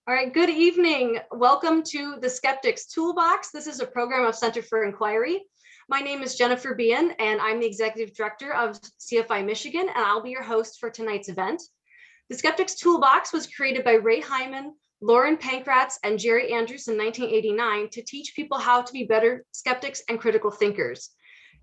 All right, good evening. Welcome to the Skeptics Toolbox. This is a program of Center for Inquiry. My name is Jennifer Bean, and I'm the Executive Director of CFI Michigan, and I'll be your host for tonight's event. The Skeptics Toolbox was created by Ray Hyman, Lauren Pankratz, and Jerry Andrews in 1989 to teach people how to be better skeptics and critical thinkers.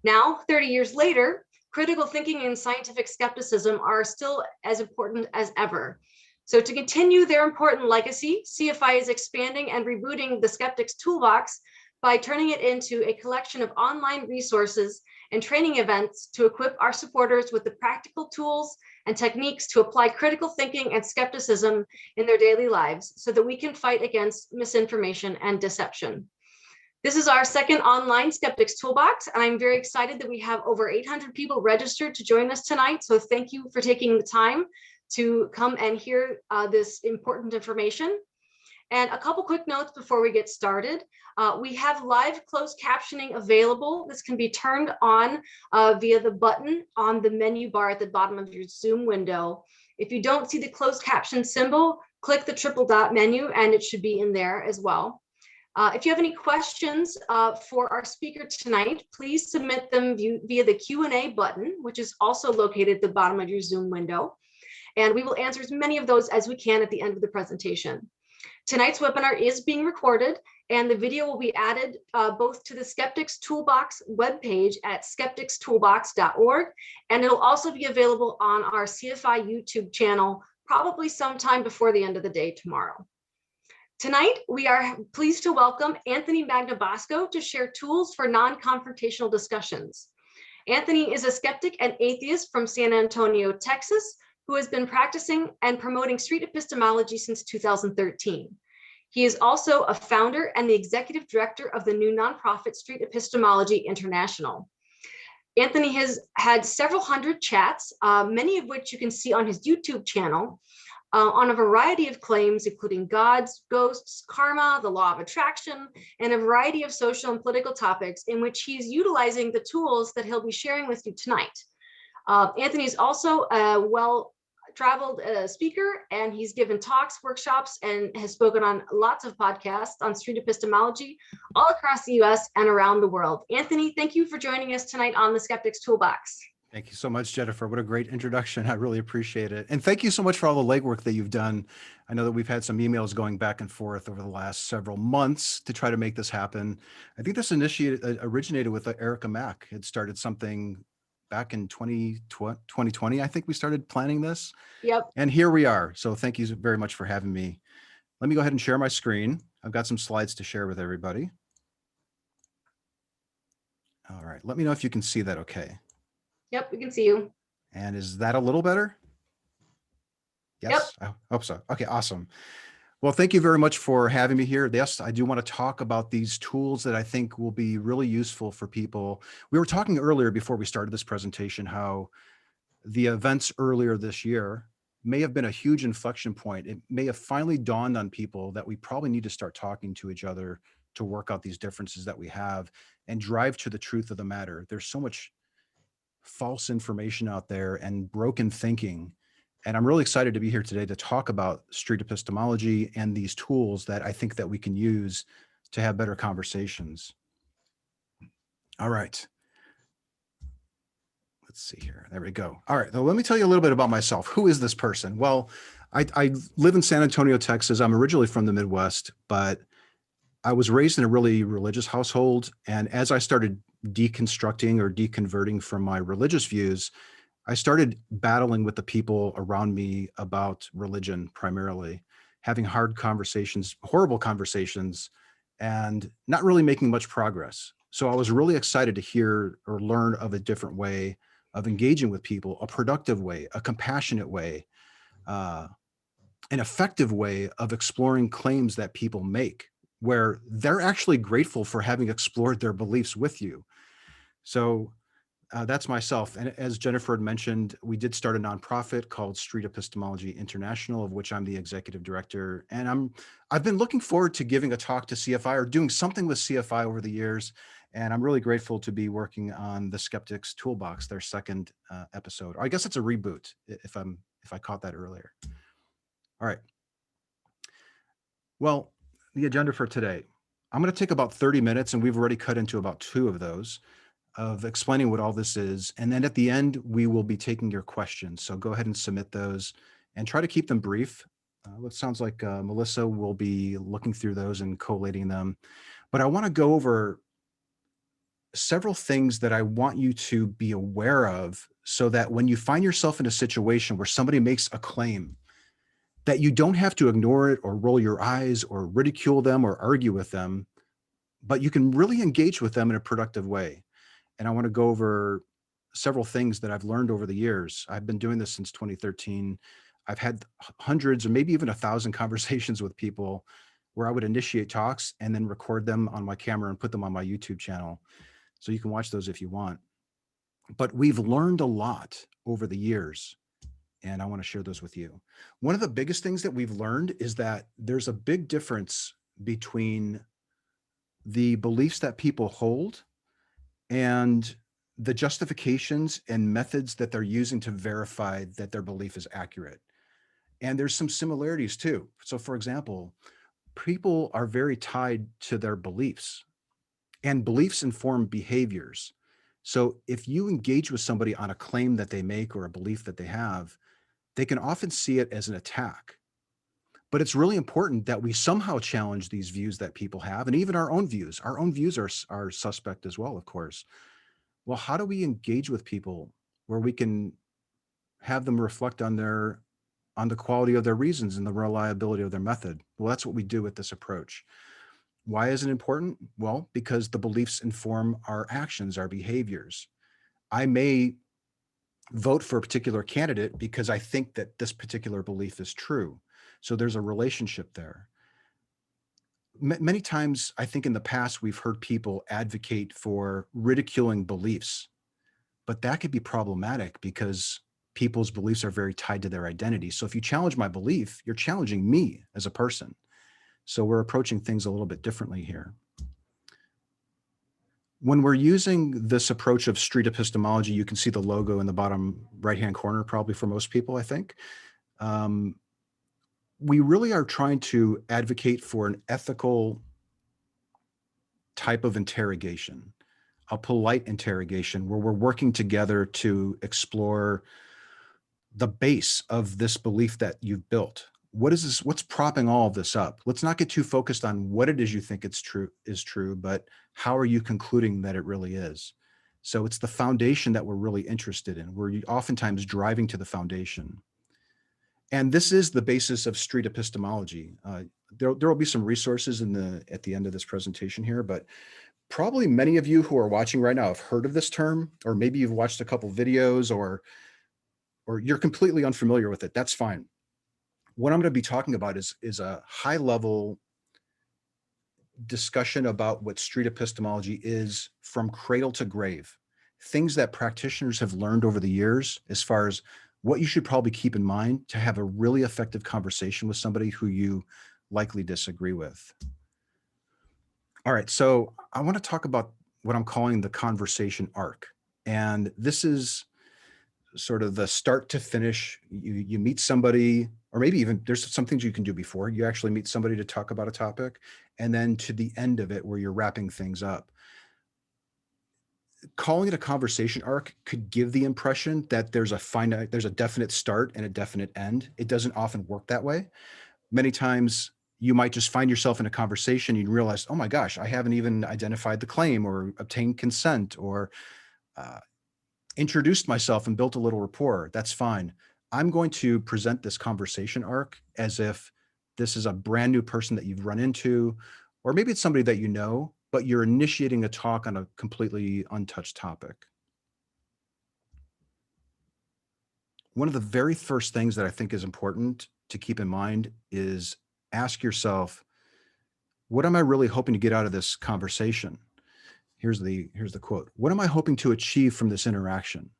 Now, 30 years later, critical thinking and scientific skepticism are still as important as ever. So to continue their important legacy, CFI is expanding and rebooting the Skeptics Toolbox by turning it into a collection of online resources and training events to equip our supporters with the practical tools and techniques to apply critical thinking and skepticism in their daily lives so that we can fight against misinformation and deception. This is our second online Skeptics Toolbox, and I'm very excited that we have over 800 people registered to join us tonight. So thank you for taking the time to come and hear this important information. And a couple quick notes before we get started. We have live closed captioning available. This can be turned on via the button on the menu bar at the bottom of your Zoom window. If you don't see the closed caption symbol, click the triple dot menu and it should be in there as well. If you have any questions for our speaker tonight, please submit them via the Q&A button, which is also located at the bottom of your Zoom window. And we will answer as many of those as we can at the end of the presentation. Tonight's webinar is being recorded, and the video will be added both to the Skeptics Toolbox webpage at skepticstoolbox.org, and it'll also be available on our CFI YouTube channel, probably sometime before the end of the day tomorrow. Tonight, we are pleased to welcome Anthony Magnabosco to share tools for non-confrontational discussions. Anthony is a skeptic and atheist from San Antonio, Texas, who has been practicing and promoting street epistemology since 2013. He is also a founder and the executive director of the new nonprofit Street Epistemology International. Anthony has had several hundred chats, many of which you can see on his YouTube channel, on a variety of claims, including gods, ghosts, karma, the law of attraction, and a variety of social and political topics in which he's utilizing the tools that he'll be sharing with you tonight. Anthony is also a well-traveled speaker, and he's given talks, workshops, and has spoken on lots of podcasts on street epistemology all across the US and around the world. Anthony, thank you for joining us tonight on the Skeptics Toolbox. Thank you so much, Jennifer. What a great introduction. I really appreciate it. And thank you so much for all the legwork that you've done. I know that we've had some emails going back and forth over the last several months to try to make this happen. I think this originated with Erica Mack. It started something back in 2020, I think we started planning this. Yep. And here we are. So thank you very much for having me. Let me go ahead and share my screen. I've got some slides to share with everybody. All right. Let me know if you can see that okay. Yep, we can see you. And is that a little better? Yes, Yep. I hope so. Okay, awesome. Well, thank you very much for having me here. Yes, I do want to talk about these tools that I think will be really useful for people. We were talking earlier before we started this presentation how the events earlier this year may have been a huge inflection point. It may have finally dawned on people that we probably need to start talking to each other to work out these differences that we have and drive to the truth of the matter. There's so much false information out there and broken thinking. And I'm really excited to be here today to talk about street epistemology and these tools that I think that we can use to have better conversations. All right. Let's see here. There we go. All right. Now let me tell you a little bit about myself. Who is this person? Well, I live in San Antonio, Texas. I'm originally from the Midwest, but I was raised in a really religious household. And as I started deconstructing or deconverting from my religious views, I started battling with the people around me about religion, primarily having hard conversations, horrible conversations, and not really making much progress. So I was really excited to hear or learn of a different way of engaging with people, a productive way, a compassionate way, an effective way of exploring claims that people make, where they're actually grateful for having explored their beliefs with you. So that's myself. And as Jennifer had mentioned, we did start a nonprofit called Street Epistemology International, of which I'm the executive director. And I've been looking forward to giving a talk to CFI or doing something with CFI over the years. And I'm really grateful to be working on the Skeptics Toolbox, their second episode. Or I guess it's a reboot, if I caught that earlier. All right. Well, the agenda for today, I'm going to take about 30 minutes, and we've already cut into about 2 of those, of explaining what all this is. And then at the end, we will be taking your questions. So go ahead and submit those and try to keep them brief. It sounds like Melissa will be looking through those and collating them. But I want to go over several things that I want you to be aware of so that when you find yourself in a situation where somebody makes a claim, that you don't have to ignore it or roll your eyes or ridicule them or argue with them, but you can really engage with them in a productive way. And I want to go over several things that I've learned over the years. I've been doing this since 2013. I've had hundreds or maybe even 1,000 conversations with people where I would initiate talks and then record them on my camera and put them on my YouTube channel. So you can watch those if you want. But we've learned a lot over the years, and I want to share those with you. One of the biggest things that we've learned is that there's a big difference between the beliefs that people hold and the justifications and methods that they're using to verify that their belief is accurate. And there's some similarities too. So for example, people are very tied to their beliefs, and beliefs inform behaviors. So if you engage with somebody on a claim that they make or a belief that they have, they can often see it as an attack. But it's really important that we somehow challenge these views that people have, and even our own views. Our own views are suspect as well, of course. Well, how do we engage with people where we can have them reflect on the quality of their reasons and the reliability of their method? Well, that's what we do with this approach. Why is it important? Well, because the beliefs inform our actions, our behaviors. I may vote for a particular candidate because I think that this particular belief is true. So there's a relationship there. Many times, I think in the past, we've heard people advocate for ridiculing beliefs, but that could be problematic because people's beliefs are very tied to their identity. So if you challenge my belief, you're challenging me as a person. So we're approaching things a little bit differently here. When we're using this approach of street epistemology, you can see the logo in the bottom right-hand corner, probably for most people, I think. We really are trying to advocate for an ethical type of interrogation, a polite interrogation where we're working together to explore the base of this belief that you've built. What is this? What's propping all of this up? Let's not get too focused on what it is you think is true, but how are you concluding that it really is? So it's the foundation that we're really interested in. We're oftentimes driving to the foundation. And this is the basis of street epistemology. There will be some resources at the end of this presentation here, but probably many of you who are watching right now have heard of this term, or maybe you've watched a couple videos, or you're completely unfamiliar with it. That's fine. What I'm going to be talking about is a high level discussion about what street epistemology is from cradle to grave, things that practitioners have learned over the years as far as what you should probably keep in mind to have a really effective conversation with somebody who you likely disagree with. All right, so I want to talk about what I'm calling the conversation arc. And this is sort of the start to finish. You meet somebody, or maybe even there's some things you can do before you actually meet somebody to talk about a topic, and then to the end of it where you're wrapping things up. Calling it a conversation arc could give the impression that there's a definite start and a definite end. It doesn't often work that way. Many times you might just find yourself in a conversation, you realize, oh my gosh, I haven't even identified the claim or obtained consent or introduced myself and built a little rapport. That's fine. I'm going to present this conversation arc as if this is a brand new person that you've run into, or maybe it's somebody that you know, but you're initiating a talk on a completely untouched topic. One of the very first things that I think is important to keep in mind is ask yourself, what am I really hoping to get out of this conversation? Here's the quote. What am I hoping to achieve from this interaction?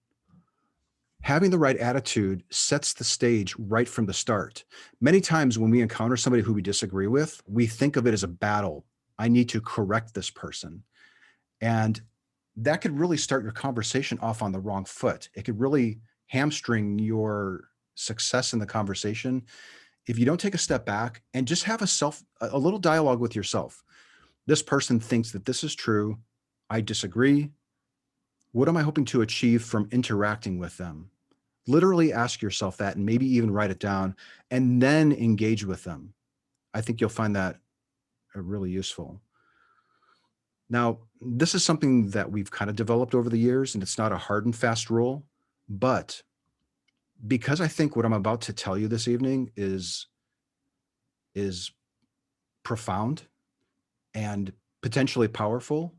Having the right attitude sets the stage right from the start. Many times when we encounter somebody who we disagree with, we think of it as a battle. I need to correct this person. And that could really start your conversation off on the wrong foot. It could really hamstring your success in the conversation if you don't take a step back and just have a little dialogue with yourself. This person thinks that this is true. I disagree. What am I hoping to achieve from interacting with them? Literally ask yourself that, and maybe even write it down, and then engage with them. I think you'll find that really useful. Now, this is something that we've kind of developed over the years, and it's not a hard and fast rule, but because I think what I'm about to tell you this evening is profound and potentially powerful,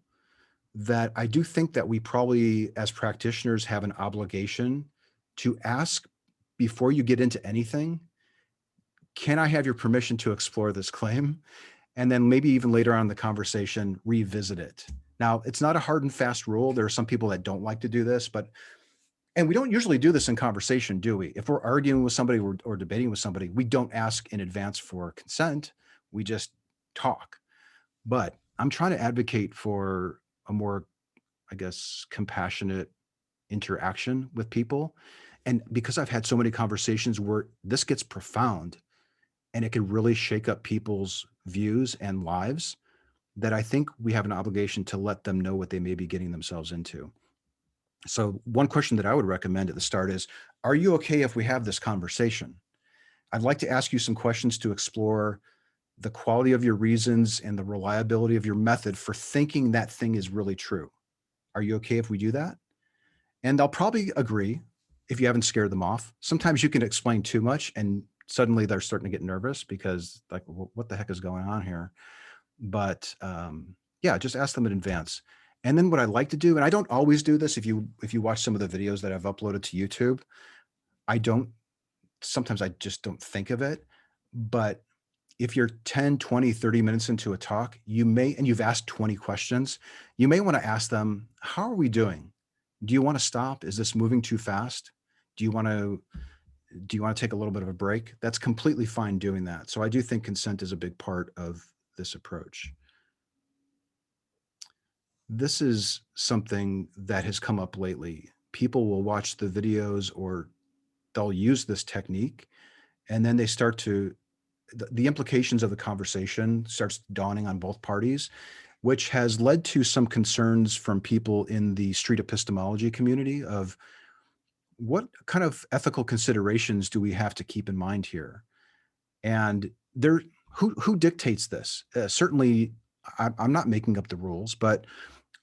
that I do think that we probably, as practitioners, have an obligation to ask before you get into anything, can I have your permission to explore this claim? And then maybe even later on in the conversation, revisit it. Now, it's not a hard and fast rule. There are some people that don't like to do this, and we don't usually do this in conversation, do we? If we're arguing with somebody or debating with somebody, we don't ask in advance for consent. We just talk. But I'm trying to advocate for a more, I guess, compassionate interaction with people. And because I've had so many conversations where this gets profound and it can really shake up people's views and lives, that I think we have an obligation to let them know what they may be getting themselves into. So one question that I would recommend at the start is, are you okay if we have this conversation? I'd like to ask you some questions to explore the quality of your reasons and the reliability of your method for thinking that thing is really true. Are you okay if we do that? And they'll probably agree if you haven't scared them off. Sometimes you can explain too much and suddenly they're starting to get nervous because like, what the heck is going on here? But yeah, just ask them in advance. And then what I like to do, and I don't always do this, if you watch some of the videos that I've uploaded to YouTube, sometimes I just don't think of it. But if you're 10, 20, 30 minutes into a talk, and you've asked 20 questions, you may want to ask them, how are we doing? Do you want to stop? Is this moving too fast? Do you want to take a little bit of a break? That's completely fine doing that. So I do think consent is a big part of this approach. This is something that has come up lately. People will watch the videos or they'll use this technique, and then they start to, the implications of the conversation starts dawning on both parties, which has led to some concerns from people in the street epistemology community of what kind of ethical considerations do we have to keep in mind here? And who dictates this? Certainly, I'm not making up the rules, but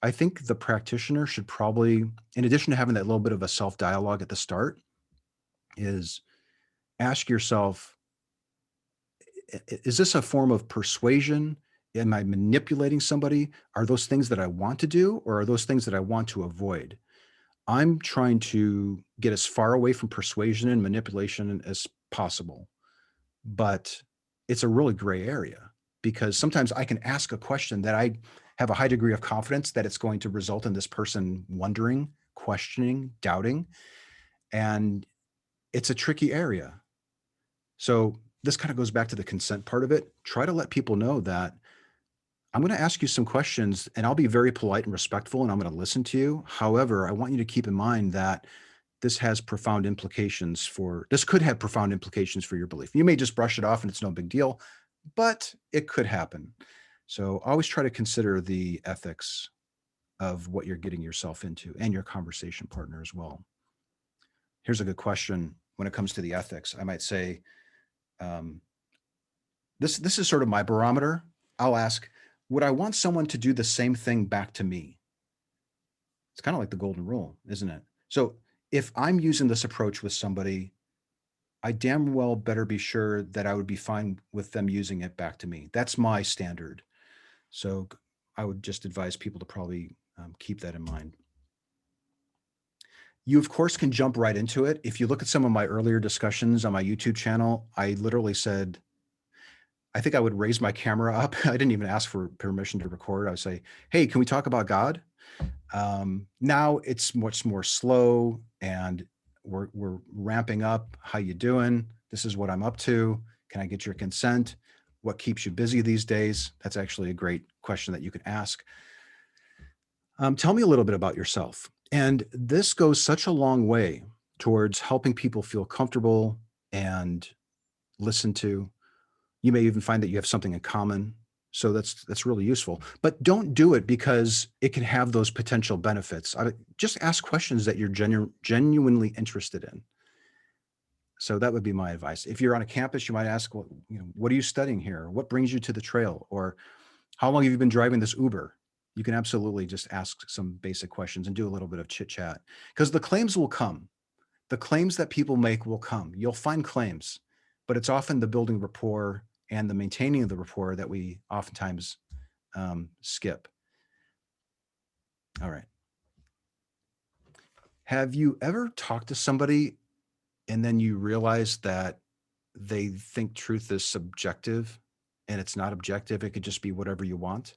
I think the practitioner should probably, in addition to having that little bit of a self-dialogue at the start, is ask yourself, is this a form of persuasion? Am I manipulating somebody? Are those things that I want to do, or are those things that I want to avoid? I'm trying to get as far away from persuasion and manipulation as possible, but it's a really gray area because sometimes I can ask a question that I have a high degree of confidence that it's going to result in this person wondering, questioning, doubting, and it's a tricky area. So this kind of goes back to the consent part of it. Try to let people know that I'm going to ask you some questions and I'll be very polite and respectful and I'm going to listen to you. However, I want you to keep in mind that this could have profound implications for your belief. You may just brush it off and it's no big deal, but it could happen. So always try to consider the ethics of what you're getting yourself into and your conversation partner as well. Here's a good question when it comes to the ethics. I might say, this is sort of my barometer. I'll ask, would I want someone to do the same thing back to me? It's kind of like the golden rule, isn't it? So if I'm using this approach with somebody, I damn well better be sure that I would be fine with them using it back to me. That's my standard. So I would just advise people to probably keep that in mind. You, of course, can jump right into it. If you look at some of my earlier discussions on my YouTube channel, I literally said, I think I would raise my camera up. I didn't even ask for permission to record. I would say, hey, can we talk about God? Now it's much more slow and we're ramping up. How you doing? This is what I'm up to. Can I get your consent? What keeps you busy these days? That's actually a great question that you could ask. Tell me a little bit about yourself. And this goes such a long way towards helping people feel comfortable and listen to. You may even find that you have something in common. So that's really useful. But don't do it because it can have those potential benefits. Just ask questions that you're genuinely interested in. So that would be my advice. If you're on a campus, you might ask, well, what are you studying here? What brings you to the trail? Or how long have you been driving this Uber? You can absolutely just ask some basic questions and do a little bit of chit chat, because the claims will come. The claims that people make will come. You'll find claims, but it's often the building rapport and the maintaining of the rapport that we oftentimes skip. All right. Have you ever talked to somebody and then you realize that they think truth is subjective and it's not objective? It could just be whatever you want.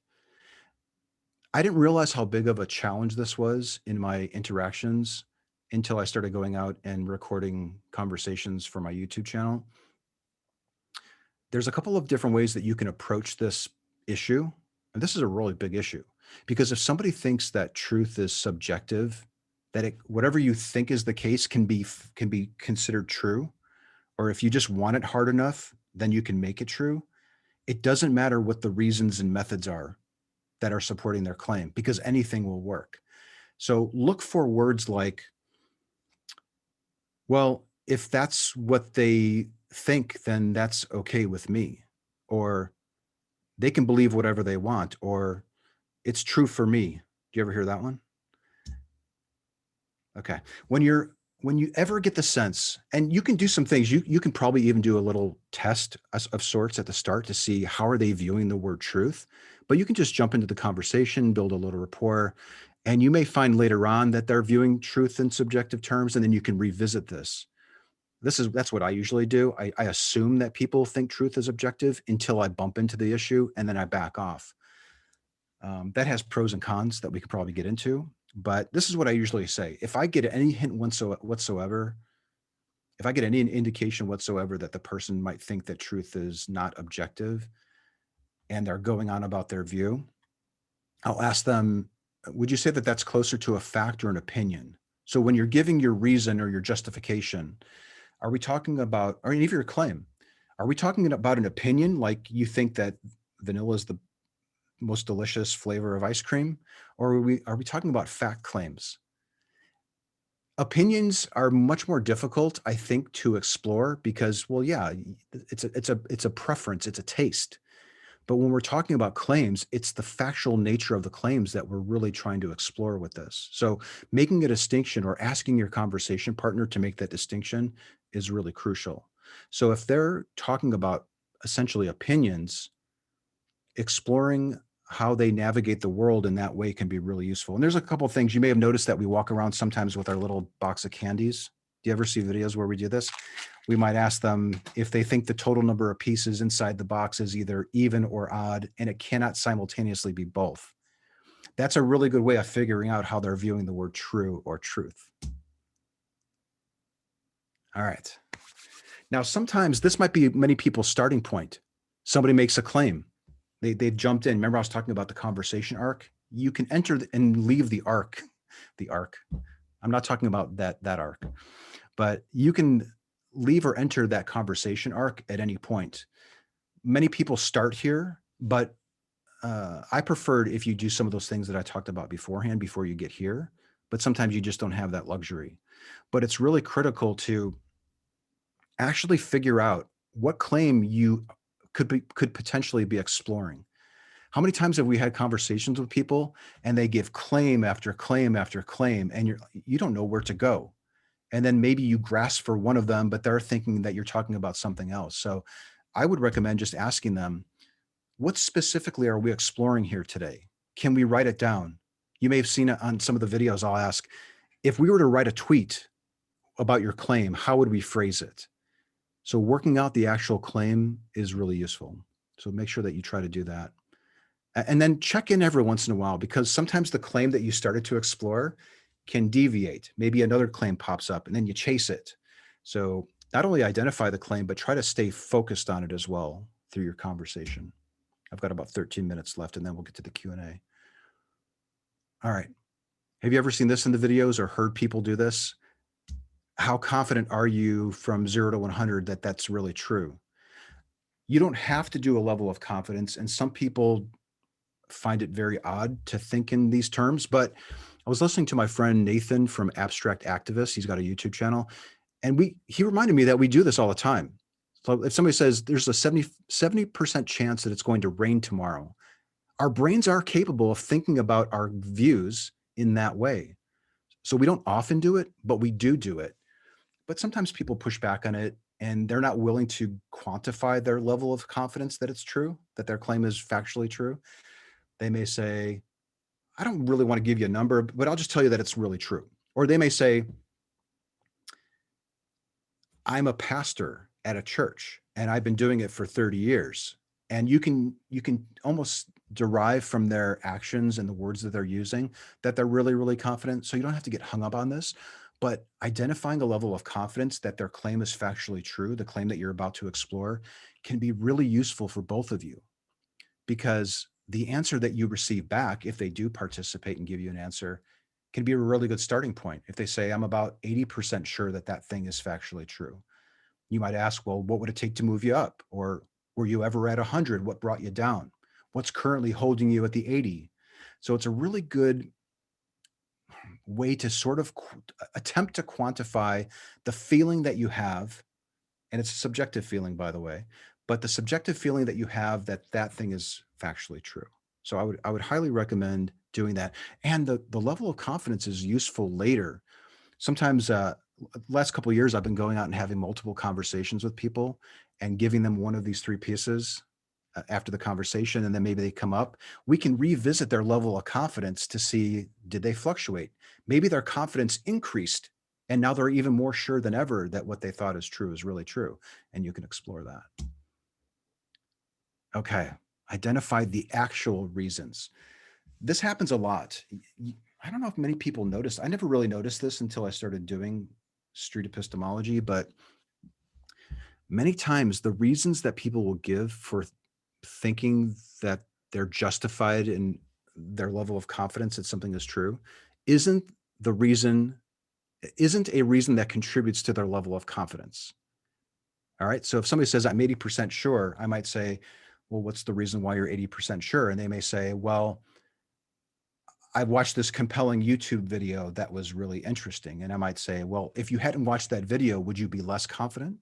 I didn't realize how big of a challenge this was in my interactions until I started going out and recording conversations for my YouTube channel. There's a couple of different ways that you can approach this issue. And this is a really big issue, because if somebody thinks that truth is subjective, that whatever you think is the case can be considered true, or if you just want it hard enough, then you can make it true. It doesn't matter what the reasons and methods are that are supporting their claim, because anything will work. So look for words like, well, if that's what they think, then that's okay with me. Or they can believe whatever they want, or it's true for me. Do you ever hear that one? Okay. When you ever get the sense, and you can do some things, you can probably even do a little test of sorts at the start to see how are they viewing the word truth, but you can just jump into the conversation, build a little rapport, and you may find later on that they're viewing truth in subjective terms, and then you can revisit this. That's what I usually do. I assume that people think truth is objective until I bump into the issue, and then I back off. That has pros and cons that we could probably get into, but this is what I usually say. If I get any hint whatsoever, if I get any indication whatsoever that the person might think that truth is not objective and they're going on about their view, I'll ask them, would you say that that's closer to a fact or an opinion? So when you're giving your reason or your justification, are we talking about, or even your claim, are we talking about an opinion, like you think that vanilla is the most delicious flavor of ice cream, or are we talking about fact claims? Opinions are much more difficult, I think, to explore because, well, yeah, it's a preference, it's a taste. But when we're talking about claims, it's the factual nature of the claims that we're really trying to explore with this. So making a distinction or asking your conversation partner to make that distinction is really crucial. So if they're talking about essentially opinions, exploring how they navigate the world in that way can be really useful. And there's a couple of things you may have noticed that we walk around sometimes with our little box of candies. Do you ever see videos where we do this? We might ask them if they think the total number of pieces inside the box is either even or odd, and it cannot simultaneously be both. That's a really good way of figuring out how they're viewing the word true or truth. All right. Now, sometimes this might be many people's starting point. Somebody makes a claim. They've jumped in. Remember I was talking about the conversation arc? You can enter and leave the arc. The arc. I'm not talking about that arc, but you can leave or enter that conversation arc at any point. Many people start here, but I preferred if you do some of those things that I talked about beforehand before you get here, but sometimes you just don't have that luxury. But it's really critical to actually figure out what claim you could potentially be exploring. How many times have we had conversations with people and they give claim after claim after claim, and you don't know where to go. And then maybe you grasp for one of them, but they're thinking that you're talking about something else. So I would recommend just asking them, what specifically are we exploring here today? Can we write it down? You may have seen it on some of the videos. I'll ask, if we were to write a tweet about your claim, how would we phrase it? So working out the actual claim is really useful. So make sure that you try to do that. And then check in every once in a while, because sometimes the claim that you started to explore can deviate. Maybe another claim pops up and then you chase it. So not only identify the claim, but try to stay focused on it as well through your conversation. I've got about 13 minutes left and then we'll get to the Q&A. All right. Have you ever seen this in the videos or heard people do this? How confident are you from 0 to 100 that that's really true? You don't have to do a level of confidence, and some people find it very odd to think in these terms. But I was listening to my friend Nathan from Abstract Activist. He's got a YouTube channel, and he reminded me that we do this all the time. So if somebody says there's a 70% chance that it's going to rain tomorrow, our brains are capable of thinking about our views in that way. So we don't often do it, but we do it. But sometimes people push back on it and they're not willing to quantify their level of confidence that it's true, that their claim is factually true. They may say, I don't really want to give you a number, but I'll just tell you that it's really true. Or they may say, I'm a pastor at a church and I've been doing it for 30 years. And you can almost derive from their actions and the words that they're using that they're really, really confident. So you don't have to get hung up on this, but identifying a level of confidence that their claim is factually true, the claim that you're about to explore, can be really useful for both of you, because the answer that you receive back, if they do participate and give you an answer, can be a really good starting point. If they say, I'm about 80% sure that that thing is factually true, you might ask, well, what would it take to move you up? Or were you ever at 100? What brought you down? What's currently holding you at the 80? So it's a really good way to sort of attempt to quantify the feeling that you have. And it's a subjective feeling, by the way, but the subjective feeling that you have that that thing is factually true. So I would highly recommend doing that. And the level of confidence is useful later. Sometimes last couple of years, I've been going out and having multiple conversations with people and giving them one of these three pieces after the conversation, and then maybe they come up. We can revisit their level of confidence to see, did they fluctuate? Maybe their confidence increased and now they're even more sure than ever that what they thought is true is really true. And you can explore that. Okay, identify the actual reasons. This happens a lot. I don't know if many people notice. I never really noticed this until I started doing street epistemology, but many times the reasons that people will give for thinking that they're justified in their level of confidence that something is true isn't the reason, isn't a reason that contributes to their level of confidence. All right. So if somebody says, I'm 80% sure, I might say, well, what's the reason why you're 80% sure? And they may say, well, I watched this compelling YouTube video that was really interesting. And I might say, well, if you hadn't watched that video, would you be less confident?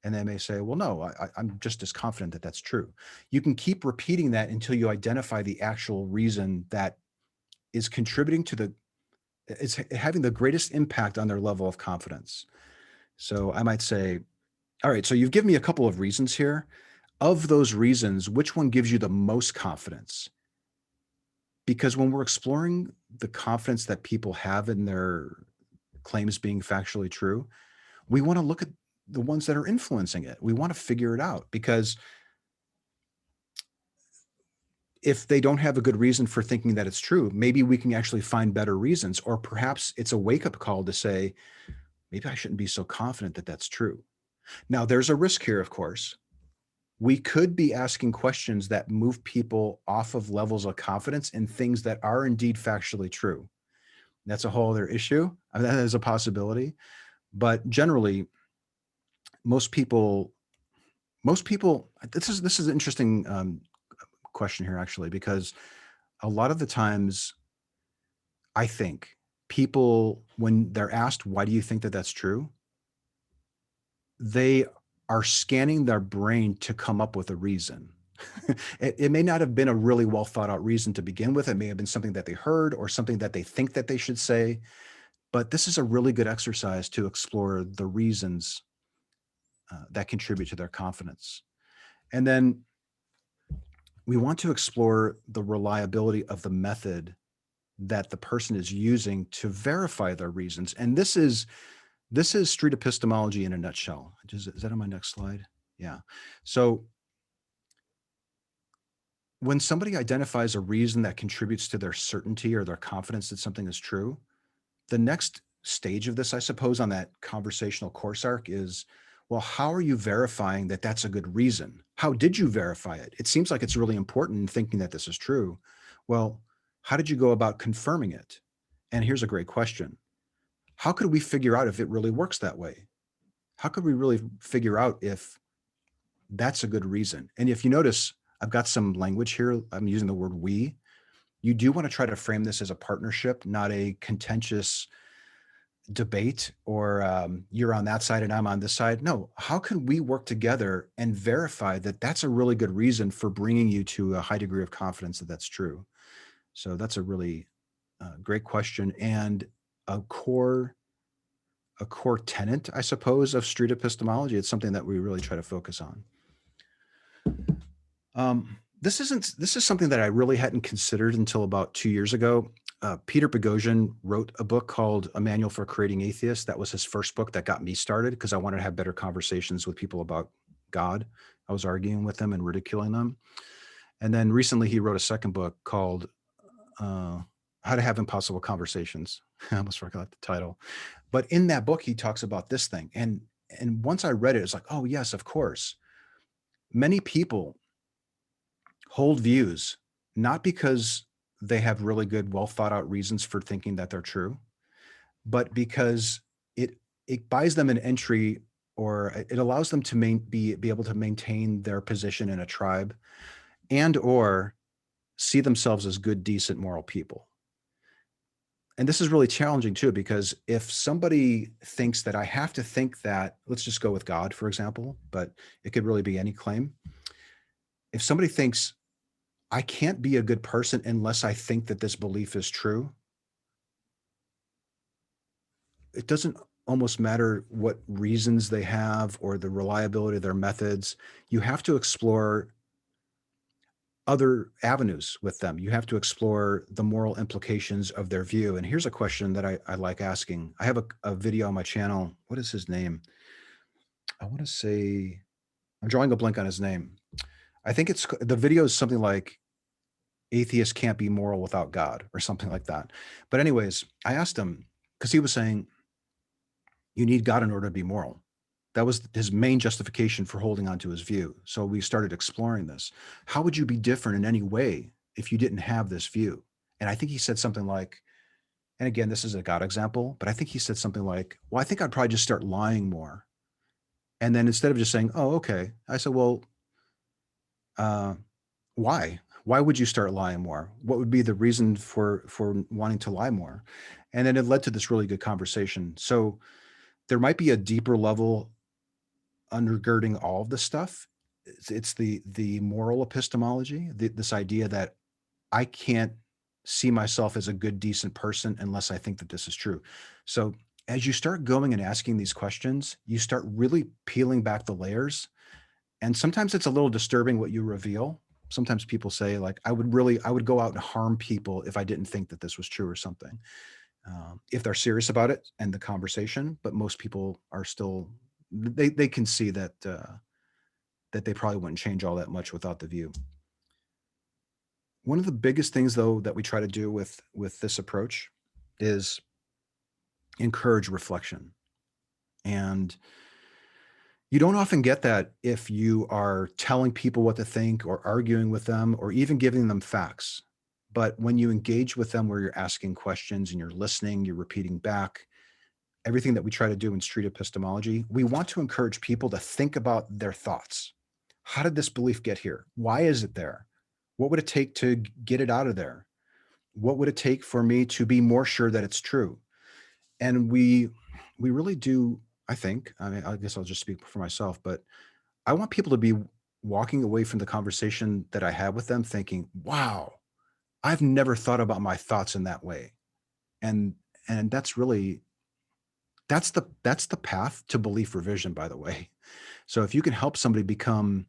And they may say, well, no, I'm just as confident that that's true. You can keep repeating that until you identify the actual reason that is contributing to the, is having the greatest impact on their level of confidence. So I might say, all right, so you've given me a couple of reasons here. Of those reasons, which one gives you the most confidence? Because when we're exploring the confidence that people have in their claims being factually true, we want to look at the ones that are influencing it. We want to figure it out, because if they don't have a good reason for thinking that it's true, maybe we can actually find better reasons, or perhaps it's a wake-up call to say, maybe I shouldn't be so confident that that's true. Now, there's a risk here, of course. We could be asking questions that move people off of levels of confidence in things that are indeed factually true. That's a whole other issue. I mean, that is a possibility. But generally, most people, this is an interesting question here, actually, because a lot of the times, I think people, when they're asked, why do you think that that's true? They are scanning their brain to come up with a reason. It may not have been a really well thought out reason to begin with. It may have been something that they heard or something that they think that they should say. But this is a really good exercise to explore the reasons that contribute to their confidence. And then we want to explore the reliability of the method that the person is using to verify their reasons. And this is street epistemology in a nutshell. Is that on my next slide? Yeah. So when somebody identifies a reason that contributes to their certainty or their confidence that something is true, the next stage of this, I suppose, on that conversational course arc is, well, how are you verifying that that's a good reason? How did you verify it? It seems like it's really important in thinking that this is true. Well, how did you go about confirming it? And here's a great question. How could we figure out if it really works that way? How could we really figure out if that's a good reason. And if you notice, I've got some language here. I'm using the word we. You do want to try to frame this as a partnership, not a contentious debate or you're on that side and I'm on this side. No, how can we work together and verify that that's a really good reason for bringing you to a high degree of confidence that that's true? So that's a really great question, and a core tenet, I suppose, of street epistemology. It's something that we really try to focus on. This is something that I really hadn't considered until about 2 years ago. Peter Boghossian wrote a book called A Manual for Creating Atheists. That was his first book that got me started because I wanted to have better conversations with people about God. I was arguing with them and ridiculing them. And then recently he wrote a second book called How to Have Impossible Conversations. I almost forgot the title. But in that book, he talks about this thing. And once I read it, it's like, oh, yes, of course. Many people hold views, not because they have really good, well thought out reasons for thinking that they're true, but because it buys them an entry, or it allows them to be able to maintain their position in a tribe, and or see themselves as good, decent, moral people. And this is really challenging too, because if somebody thinks that I have to think that, let's just go with God, for example, but it could really be any claim. If somebody thinks I can't be a good person unless I think that this belief is true, it doesn't almost matter what reasons they have or the reliability of their methods. You have to explore other avenues with them. You have to explore the moral implications of their view. And here's a question that I like asking. I have a video on my channel. What is his name? I want to say, I'm drawing a blank on his name. I think the video is something like atheists can't be moral without God or something like that. But anyways, I asked him, because he was saying you need God in order to be moral. That was his main justification for holding on to his view. So we started exploring this. How would you be different in any way if you didn't have this view? And I think he said something like, and again, this is a God example, but I think he said something like, well, I think I'd probably just start lying more. And then instead of just saying, oh, okay, I said, well, why? Why would you start lying more? What would be the reason for wanting to lie more? And then it led to this really good conversation. So there might be a deeper level undergirding all of this stuff. It's the moral epistemology, this idea that I can't see myself as a good, decent person unless I think that this is true. So as you start going and asking these questions, you start really peeling back the layers. And sometimes it's a little disturbing what you reveal. Sometimes people say, like, I would go out and harm people if I didn't think that this was true or something. If they're serious about it and the conversation, but most people are still, they can see that that they probably wouldn't change all that much without the view. One of the biggest things, though, that we try to do with this approach is encourage reflection. And you don't often get that if you are telling people what to think or arguing with them or even giving them facts. But when you engage with them where you're asking questions and you're listening, you're repeating back, everything that we try to do in street epistemology, we want to encourage people to think about their thoughts. How did this belief get here? Why is it there? What would it take to get it out of there? What would it take for me to be more sure that it's true? And we really do, I think, I mean, I guess I'll just speak for myself, but I want people to be walking away from the conversation that I had with them thinking, wow, I've never thought about my thoughts in that way. And that's really, that's the path to belief revision, by the way. So if you can help somebody become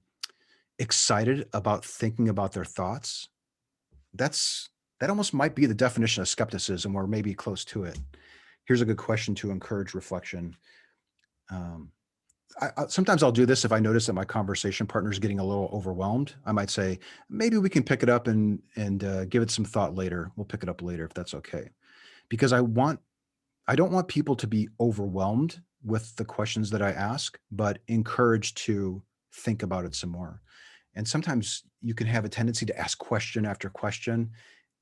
excited about thinking about their thoughts, that almost might be the definition of skepticism, or maybe close to it. Here's a good question to encourage reflection. Sometimes I'll do this if I notice that my conversation partner is getting a little overwhelmed. I might say, maybe we can pick it up and give it some thought later. We'll pick it up later if that's okay. Because I don't want people to be overwhelmed with the questions that I ask, but encouraged to think about it some more. And sometimes you can have a tendency to ask question after question,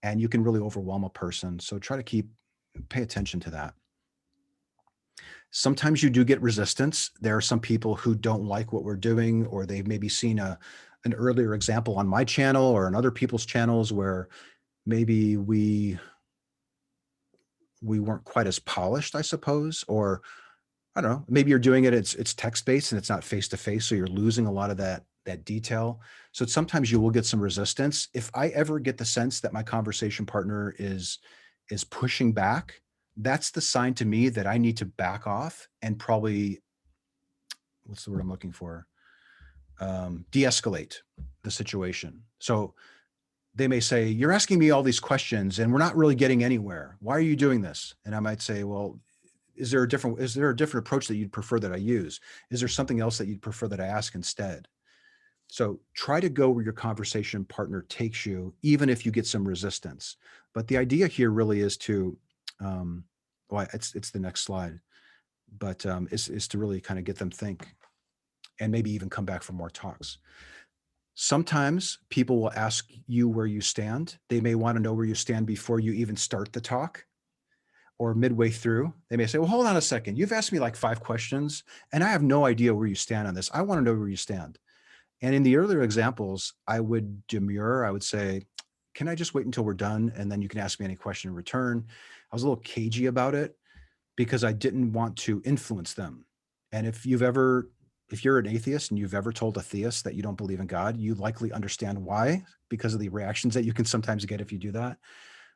and you can really overwhelm a person. So try to pay attention to that. Sometimes you do get resistance. There are some people who don't like what we're doing, or they've maybe seen an earlier example on my channel or on other people's channels where maybe we weren't quite as polished, I suppose, or I don't know, maybe you're doing it, it's text-based and it's not face-to-face, so you're losing a lot of that detail. So sometimes you will get some resistance. If I ever get the sense that my conversation partner is pushing back, that's the sign to me that I need to back off and probably, what's the word I'm looking for? De-escalate the situation. So they may say, you're asking me all these questions and we're not really getting anywhere. Why are you doing this? And I might say, well, is there a different approach that you'd prefer that I use? Is there something else that you'd prefer that I ask instead? So try to go where your conversation partner takes you, even if you get some resistance. But the idea here really is to, well, it's the next slide, but is to really kind of get them think and maybe even come back for more talks. Sometimes people will ask you where you stand. They may want to know where you stand before you even start the talk, or midway through. They may say, well, hold on a second. You've asked me like 5 questions and I have no idea where you stand on this. I want to know where you stand. And in the earlier examples, I would demur. I would say, can I just wait until we're done? And then you can ask me any question in return. I was a little cagey about it because I didn't want to influence them. And if you're an atheist and you've ever told a theist that you don't believe in God, you likely understand why, because of the reactions that you can sometimes get if you do that.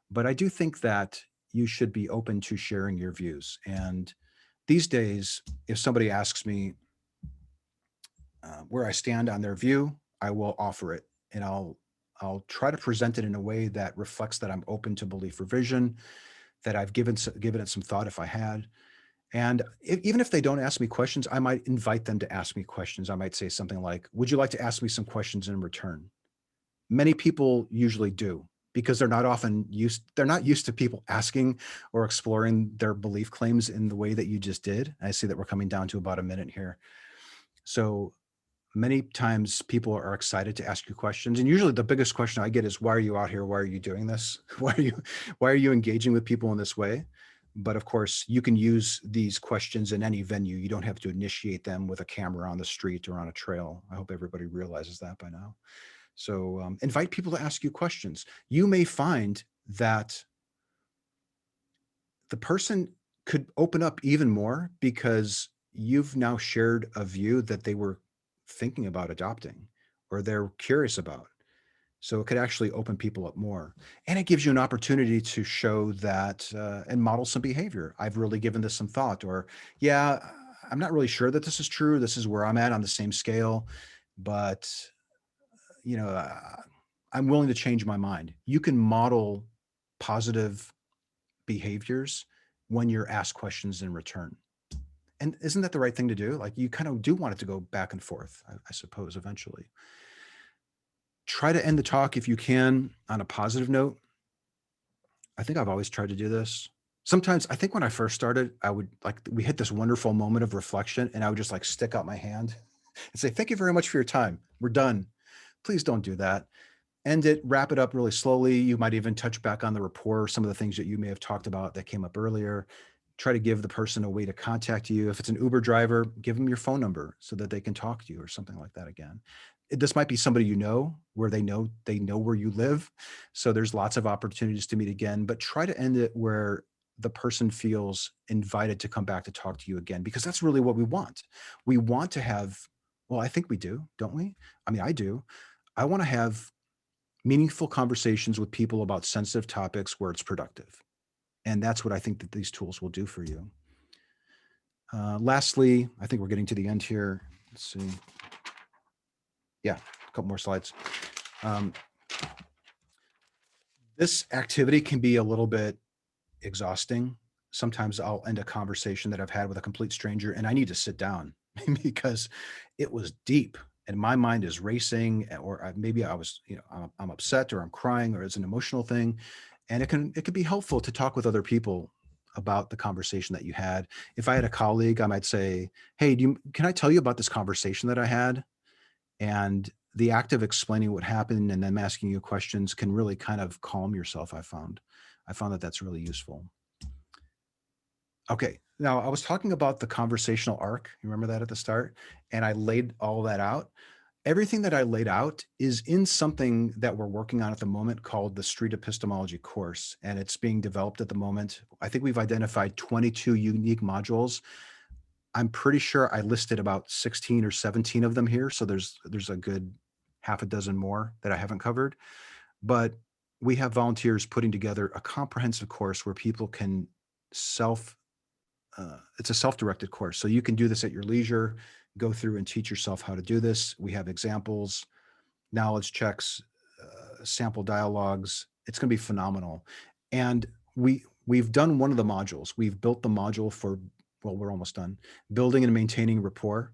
But I do think that you should be open to sharing your views. And these days, if somebody asks me where I stand on their view, I will offer it. And I'll try to present it in a way that reflects that I'm open to belief revision, that I've given it some thought if I had. And even if they don't ask me questions, I might invite them to ask me questions. I might say something like, would you like to ask me some questions in return? Many people usually do, because they're not used to people asking or exploring their belief claims in the way that you just did. I see that we're coming down to about a minute here. So many times people are excited to ask you questions. And usually the biggest question I get is, why are you out here? Why are you doing this? Why are you engaging with people in this way? But of course, you can use these questions in any venue. You don't have to initiate them with a camera on the street or on a trail. I hope everybody realizes that by now. So invite people to ask you questions. You may find that the person could open up even more because you've now shared a view that they were thinking about adopting or they're curious about. So it could actually open people up more. And it gives you an opportunity to show that and model some behavior. I've really given this some thought, or yeah, I'm not really sure that this is true. This is where I'm at on the same scale, but I'm willing to change my mind. You can model positive behaviors when you're asked questions in return. And isn't that the right thing to do? Like, you kind of do want it to go back and forth, I suppose, eventually. Try to end the talk if you can on a positive note. I think I've always tried to do this. Sometimes I think when I first started, we hit this wonderful moment of reflection and I would just like stick out my hand and say, thank you very much for your time. We're done. Please don't do that. End it, wrap it up really slowly. You might even touch back on the rapport, some of the things that you may have talked about that came up earlier. Try to give the person a way to contact you. If it's an Uber driver, give them your phone number so that they can talk to you or something like that again. This might be somebody you know, where they know where you live. So there's lots of opportunities to meet again, but try to end it where the person feels invited to come back to talk to you again, because that's really what we want. We want to have, well, I think we do, don't we? I mean, I do. I want to have meaningful conversations with people about sensitive topics where it's productive. And that's what I think that these tools will do for you. Lastly, I think we're getting to the end here. Let's see. Yeah, a couple more slides. This activity can be a little bit exhausting. Sometimes I'll end a conversation that I've had with a complete stranger and I need to sit down because it was deep and my mind is racing, or maybe I was, I'm upset or I'm crying or it's an emotional thing. And it could be helpful to talk with other people about the conversation that you had. If I had a colleague, I might say, hey, can I tell you about this conversation that I had? And the act of explaining what happened and then asking you questions can really kind of calm yourself. I found that that's really useful. Okay. Now I was talking about the conversational arc. You remember that at the start? And I laid all that out. Everything that I laid out is in something that we're working on at the moment called the Street Epistemology course, and it's being developed at the moment. I think we've identified 22 unique modules. I'm pretty sure I listed about 16 or 17 of them here, so there's a good half a dozen more that I haven't covered. But we have volunteers putting together a comprehensive course where people can self it's a self-directed course. So you can do this at your leisure, go through and teach yourself how to do this. We have examples, knowledge checks, sample dialogues. It's going to be phenomenal. And we've done one of the modules. We've built the module for, well, we're almost done, building and maintaining rapport.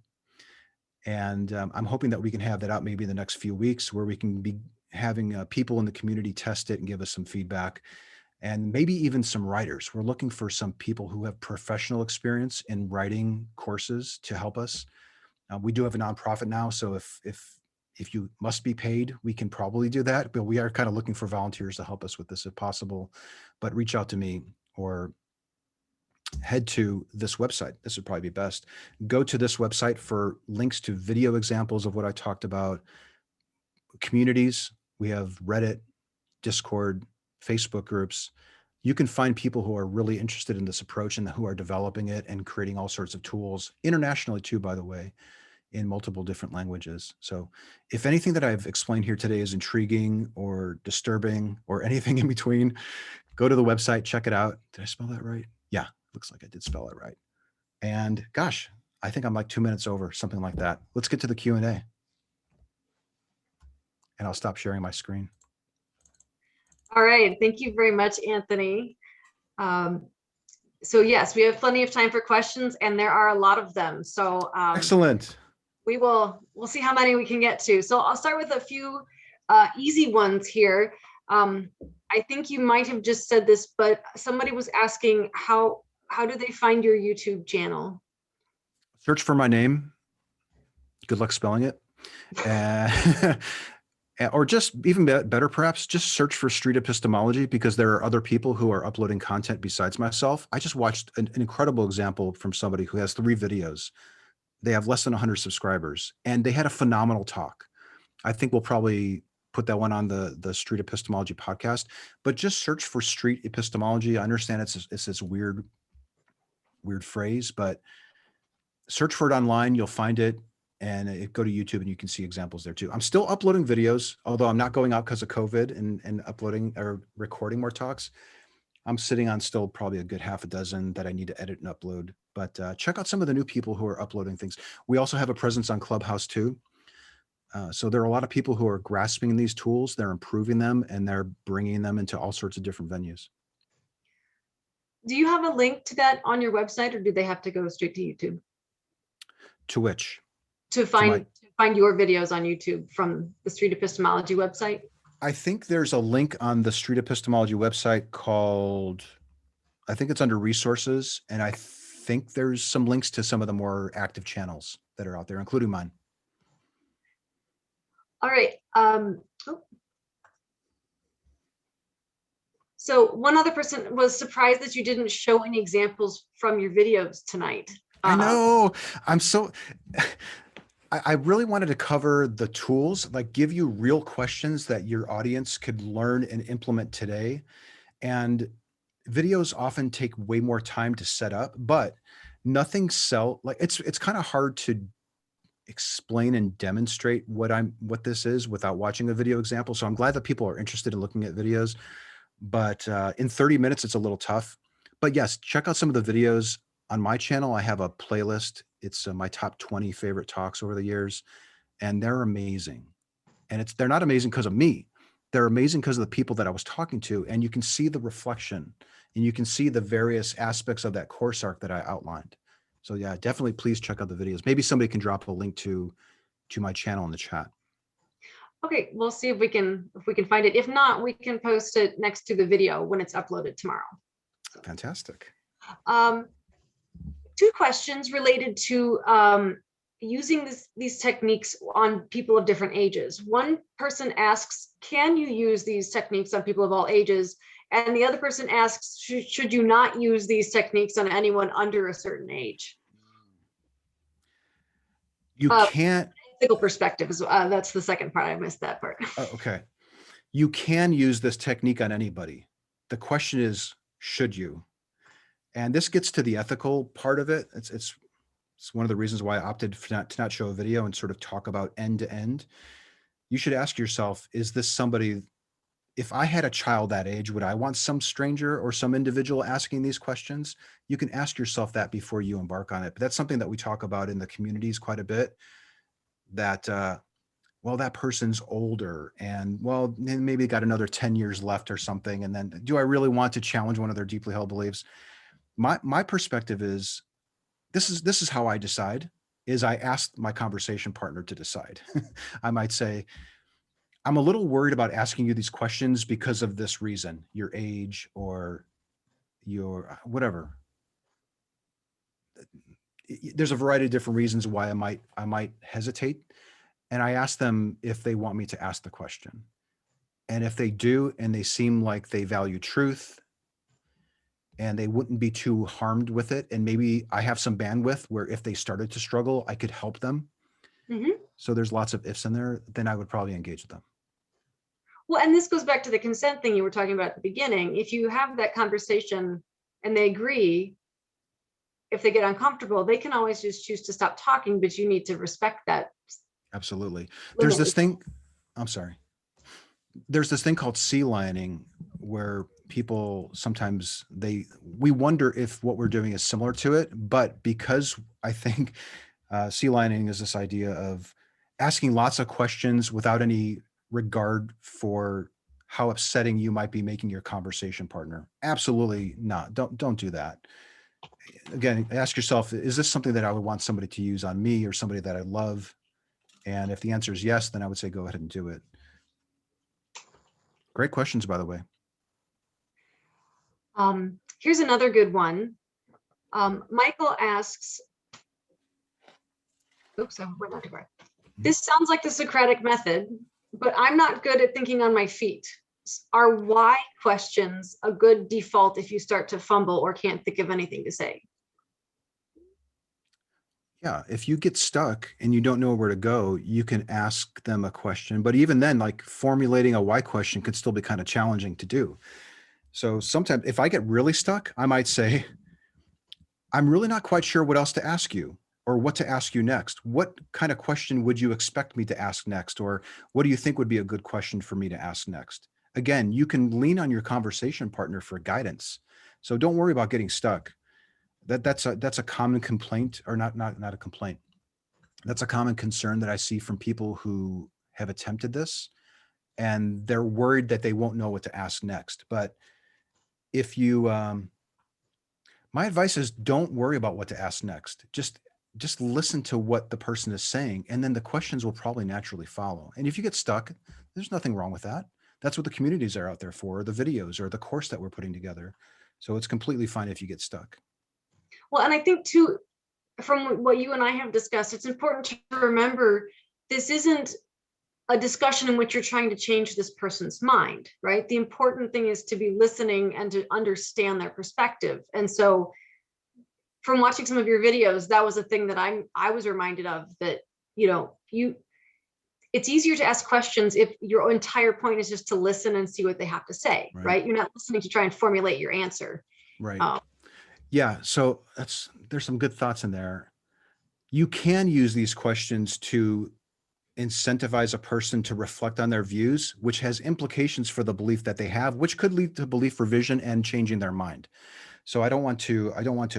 And I'm hoping that we can have that out maybe in the next few weeks, where we can be having people in the community test it and give us some feedback, and maybe even some writers. We're looking for some people who have professional experience in writing courses to help us. We do have a nonprofit now, so if you must be paid, we can probably do that. But we are kind of looking for volunteers to help us with this if possible. But reach out to me or head to this website. This would probably be best. Go to this website for links to video examples of what I talked about. Communities, we have Reddit, Discord, Facebook groups. You can find people who are really interested in this approach and who are developing it and creating all sorts of tools internationally too, by the way, in multiple different languages. So if anything that I've explained here today is intriguing or disturbing or anything in between, go to the website, check it out. Did I spell that right? Yeah, looks like I did spell it right. And gosh, I think I'm like 2 minutes over, something like that. Let's get to the Q&A. And I'll stop sharing my screen. All right, thank you very much, Anthony. So yes, we have plenty of time for questions, and there are a lot of them. So Excellent. we'll see how many we can get to. So I'll start with a few easy ones here. I think you might have just said this, but somebody was asking how do they find your YouTube channel? Search for my name. Good luck spelling it. Or just even better, perhaps, just search for Street Epistemology, because there are other people who are uploading content besides myself. I just watched an incredible example from somebody who has 3 videos. They have less than 100 subscribers, and they had a phenomenal talk. I think we'll probably put that one on the Street Epistemology podcast, but just search for Street Epistemology. I understand it's this weird phrase, but search for it online. You'll find it. And go to YouTube and you can see examples there too. I'm still uploading videos, although I'm not going out because of COVID and uploading or recording more talks. I'm sitting on still probably a good half a dozen that I need to edit and upload. But check out some of the new people who are uploading things. We also have a presence on Clubhouse too. So there are a lot of people who are grasping these tools, they're improving them, and they're bringing them into all sorts of different venues. Do you have a link to that on your website, or do they have to go straight to YouTube? To which? To find your videos on YouTube from the Street Epistemology website? I think there's a link on the Street Epistemology website called, I think it's under resources. And I think there's some links to some of the more active channels that are out there, including mine. All right. So one other person was surprised that you didn't show any examples from your videos tonight. I know. I'm so... I really wanted to cover the tools, like give you real questions that your audience could learn and implement today. And videos often take way more time to set up, but nothing like it's kind of hard to explain and demonstrate what this is without watching a video example. So I'm glad that people are interested in looking at videos, but in 30 minutes, it's a little tough. But yes, check out some of the videos. On my channel, I have a playlist. It's my top 20 favorite talks over the years, and they're amazing. And they're not amazing because of me. They're amazing because of the people that I was talking to, and you can see the reflection, and you can see the various aspects of that course arc that I outlined. So yeah, definitely please check out the videos. Maybe somebody can drop a link to my channel in the chat. Okay, we'll see if we can find it. If not, we can post it next to the video when it's uploaded tomorrow. Fantastic. 2 questions related to using these techniques on people of different ages. One person asks, can you use these techniques on people of all ages? And the other person asks, should you not use these techniques on anyone under a certain age? You can't. Ethical perspective is that's the second part. I missed that part. Okay. You can use this technique on anybody. The question is, should you? And this gets to the ethical part of it. It's one of the reasons why I opted to not show a video and sort of talk about end to end. You should ask yourself, is this somebody, if I had a child that age, would I want some stranger or some individual asking these questions? You can ask yourself that before you embark on it. But that's something that we talk about in the communities quite a bit, that, well, that person's older and, well, maybe got another 10 years left or something. And then do I really want to challenge one of their deeply held beliefs? My perspective is, this is how I decide, is I ask my conversation partner to decide. I might say, I'm a little worried about asking you these questions because of this reason, your age or your whatever. There's a variety of different reasons why I might hesitate. And I ask them if they want me to ask the question. And if they do, and they seem like they value truth and they wouldn't be too harmed with it, and maybe I have some bandwidth where if they started to struggle, I could help them. Mm-hmm. So there's lots of ifs in there, then I would probably engage with them. Well, and this goes back to the consent thing you were talking about at the beginning. If you have that conversation and they agree, if they get uncomfortable, they can always just choose to stop talking, but you need to respect that. Absolutely. There's this thing, I'm sorry. There's this thing called sea lioning where people sometimes we wonder if what we're doing is similar to it, but because I think sea lioning is this idea of asking lots of questions without any regard for how upsetting you might be making your conversation partner. Absolutely not. Don't do that. Again, ask yourself, is this something that I would want somebody to use on me or somebody that I love? And if the answer is yes, then I would say go ahead and do it. Great questions, by the way. Here's another good one. Michael asks, oops, I went out of breath. This sounds like the Socratic method, but I'm not good at thinking on my feet. Are why questions a good default if you start to fumble or can't think of anything to say? Yeah, if you get stuck and you don't know where to go, you can ask them a question. But even then, like formulating a why question could still be kind of challenging to do. So sometimes if I get really stuck, I might say, I'm really not quite sure what else to ask you or what to ask you next. What kind of question would you expect me to ask next? Or what do you think would be a good question for me to ask next? Again, you can lean on your conversation partner for guidance. So don't worry about getting stuck. That's a common complaint, or not a complaint. That's a common concern that I see from people who have attempted this, and they're worried that they won't know what to ask next. But if you, my advice is don't worry about what to ask next. Just listen to what the person is saying, and then the questions will probably naturally follow. And if you get stuck, there's nothing wrong with that. That's what the communities are out there for, the videos or the course that we're putting together. So it's completely fine if you get stuck. Well, and I think too, from what you and I have discussed, it's important to remember this isn't a discussion in which you're trying to change this person's mind, right? The important thing is to be listening and to understand their perspective. And so from watching some of your videos, that was a thing that I was reminded of, that, it's easier to ask questions if your entire point is just to listen and see what they have to say, right? You're not listening to try and formulate your answer. Right. Yeah. So there's some good thoughts in there. You can use these questions to incentivize a person to reflect on their views, which has implications for the belief that they have, which could lead to belief revision and changing their mind. So I don't want to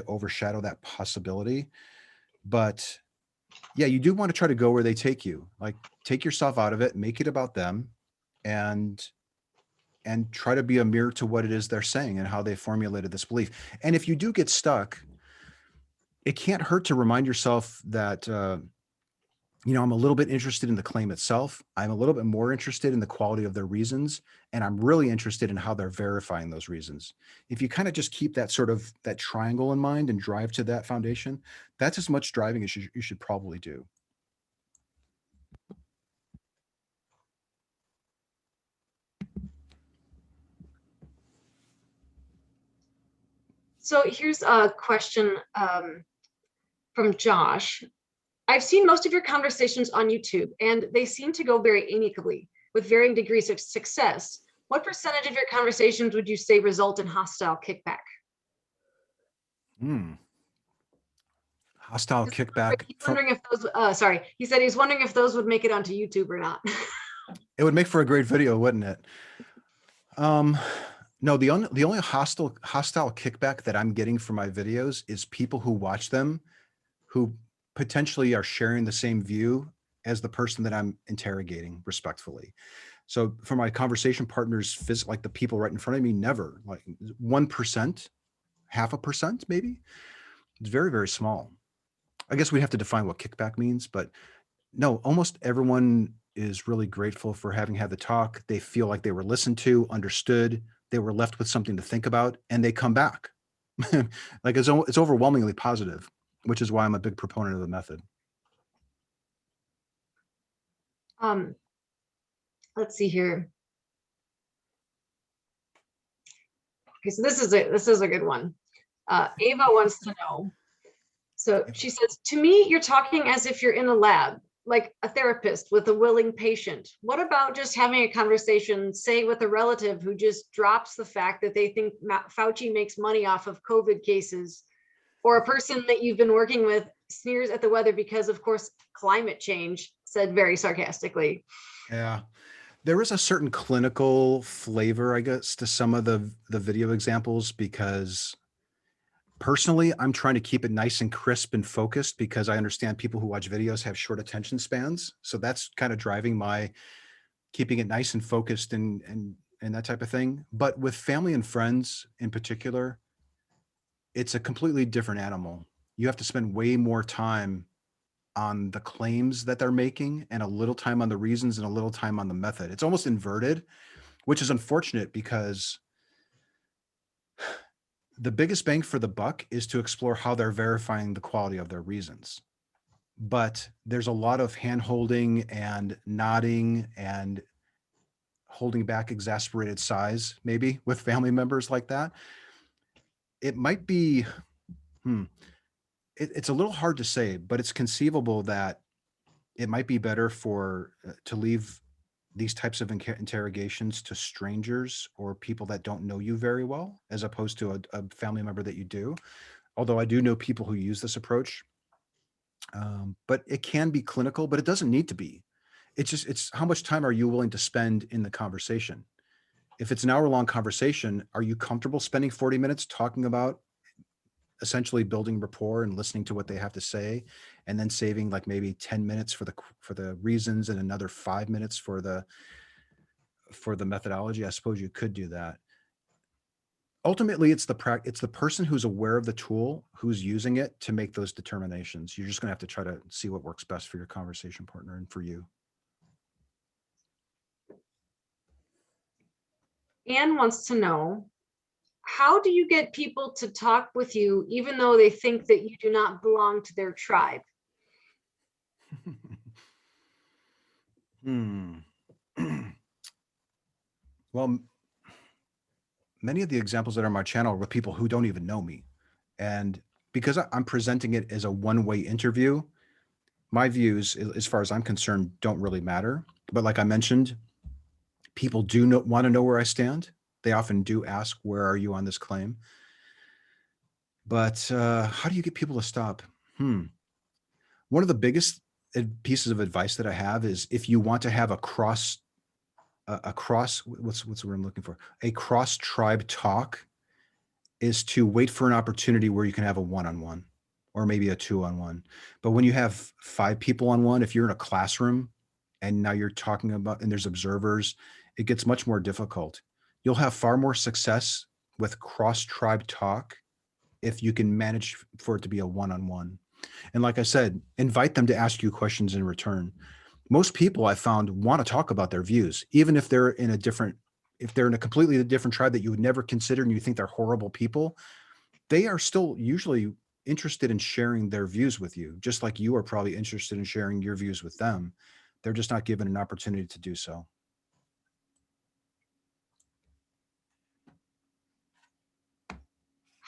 overshadow that possibility, but yeah, you do want to try to go where they take you. Like, take yourself out of it, make it about them, and try to be a mirror to what it is they're saying and how they formulated this belief. And if you do get stuck, it can't hurt to remind yourself that, I'm a little bit interested in the claim itself. I'm a little bit more interested in the quality of their reasons. And I'm really interested in how they're verifying those reasons. If you kind of just keep that that triangle in mind and drive to that foundation, that's as much driving as you should probably do. So here's a question from Josh. I've seen most of your conversations on YouTube, and they seem to go very amicably with varying degrees of success. What percentage of your conversations would you say result in hostile kickback? Hostile kickback. He's wondering if those, sorry, he said he's wondering if those would make it onto YouTube or not. It would make for a great video, wouldn't it? No, the only hostile kickback that I'm getting from my videos is people who watch them who potentially are sharing the same view as the person that I'm interrogating respectfully. So for my conversation partners, like the people right in front of me, never, like 1%, 0.5%, maybe. It's very, very small. I guess we'd have to define what kickback means, but no, almost everyone is really grateful for having had the talk. They feel like they were listened to, understood, they were left with something to think about, and they come back. Like it's overwhelmingly positive, which is why I'm a big proponent of the method. Let's see here. Okay, so this is a good one. Ava wants to know. So she says, to me, you're talking as if you're in a lab, like a therapist with a willing patient. What about just having a conversation, say, with a relative who just drops the fact that they think Fauci makes money off of COVID cases, or a person that you've been working with sneers at the weather because, of course, climate change, said very sarcastically. Yeah. There is a certain clinical flavor, I guess, to some of the video examples, because personally, I'm trying to keep it nice and crisp and focused because I understand people who watch videos have short attention spans. So that's kind of driving my keeping it nice and focused and that type of thing. But with family and friends in particular, it's a completely different animal. You have to spend way more time on the claims that they're making and a little time on the reasons and a little time on the method. It's almost inverted, which is unfortunate because the biggest bang for the buck is to explore how they're verifying the quality of their reasons. But there's a lot of hand holding and nodding and holding back exasperated sighs, maybe with family members like that. It might be, it's a little hard to say, but it's conceivable that it might be better to leave these types of interrogations to strangers or people that don't know you very well, as opposed to a family member that you do. Although I do know people who use this approach, but it can be clinical, but it doesn't need to be. It's how much time are you willing to spend in the conversation? If it's an hour-long conversation, are you comfortable spending 40 minutes talking about essentially building rapport and listening to what they have to say, and then saving like maybe 10 minutes for the reasons and another 5 minutes for the methodology? I suppose you could do that. Ultimately, it's the person who's aware of the tool, who's using it to make those determinations. You're just going to have to try to see what works best for your conversation partner and for you. Anne wants to know, how do you get people to talk with you even though they think that you do not belong to their tribe? Well, many of the examples that are on my channel are with people who don't even know me. And because I'm presenting it as a one-way interview, my views, as far as I'm concerned, don't really matter. But like I mentioned, people do want to know where I stand. They often do ask, where are you on this claim? But how do you get people to stop? One of the biggest pieces of advice that I have is, if you want to have what's the word I'm looking for? A cross tribe talk, is to wait for an opportunity where you can have a one-on-one or maybe a two-on-one. But when you have 5 people on one, if you're in a classroom and now you're talking about, and there's observers, it gets much more difficult. You'll have far more success with cross tribe talk if you can manage for it to be a one-on-one. And like I said, invite them to ask you questions in return. Most people I found want to talk about their views, even if they're in a completely different tribe that you would never consider and you think they're horrible people. They are still usually interested in sharing their views with you, just like you are probably interested in sharing your views with them. They're just not given an opportunity to do so.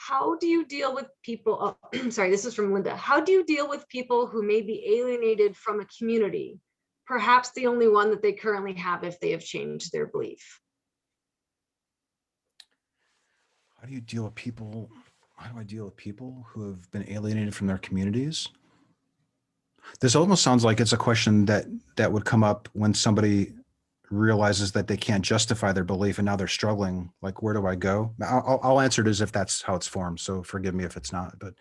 How do you deal with people? Oh, sorry, this is from Linda. How do you deal with people who may be alienated from a community, perhaps the only one that they currently have if they have changed their belief? How do you deal with people? How do I deal with people who have been alienated from their communities? This almost sounds like it's a question that would come up when somebody realizes that they can't justify their belief and now they're struggling. Like, where do I go? I'll answer it as if that's how it's formed. So forgive me if it's not. But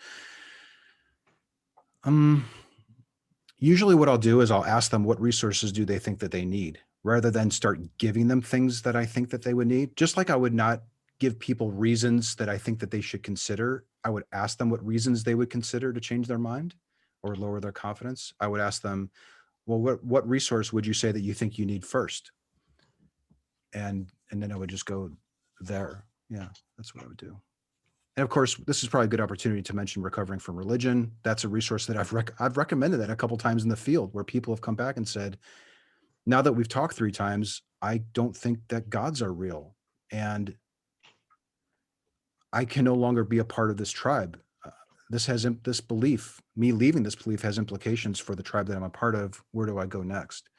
usually what I'll do is I'll ask them what resources do they think that they need, rather than start giving them things that I think that they would need. Just like I would not give people reasons that I think that they should consider, I would ask them what reasons they would consider to change their mind or lower their confidence. I would ask them, well, what resource would you say that you think you need first? And then I would just go there. Yeah, that's what I would do. And of course, this is probably a good opportunity to mention recovering from religion. That's a resource that I've recommended that a couple times in the field, where people have come back and said, now that we've talked 3 times, I don't think that gods are real. And I can no longer be a part of this tribe. This belief, me leaving this belief, has implications for the tribe that I'm a part of. Where do I go next?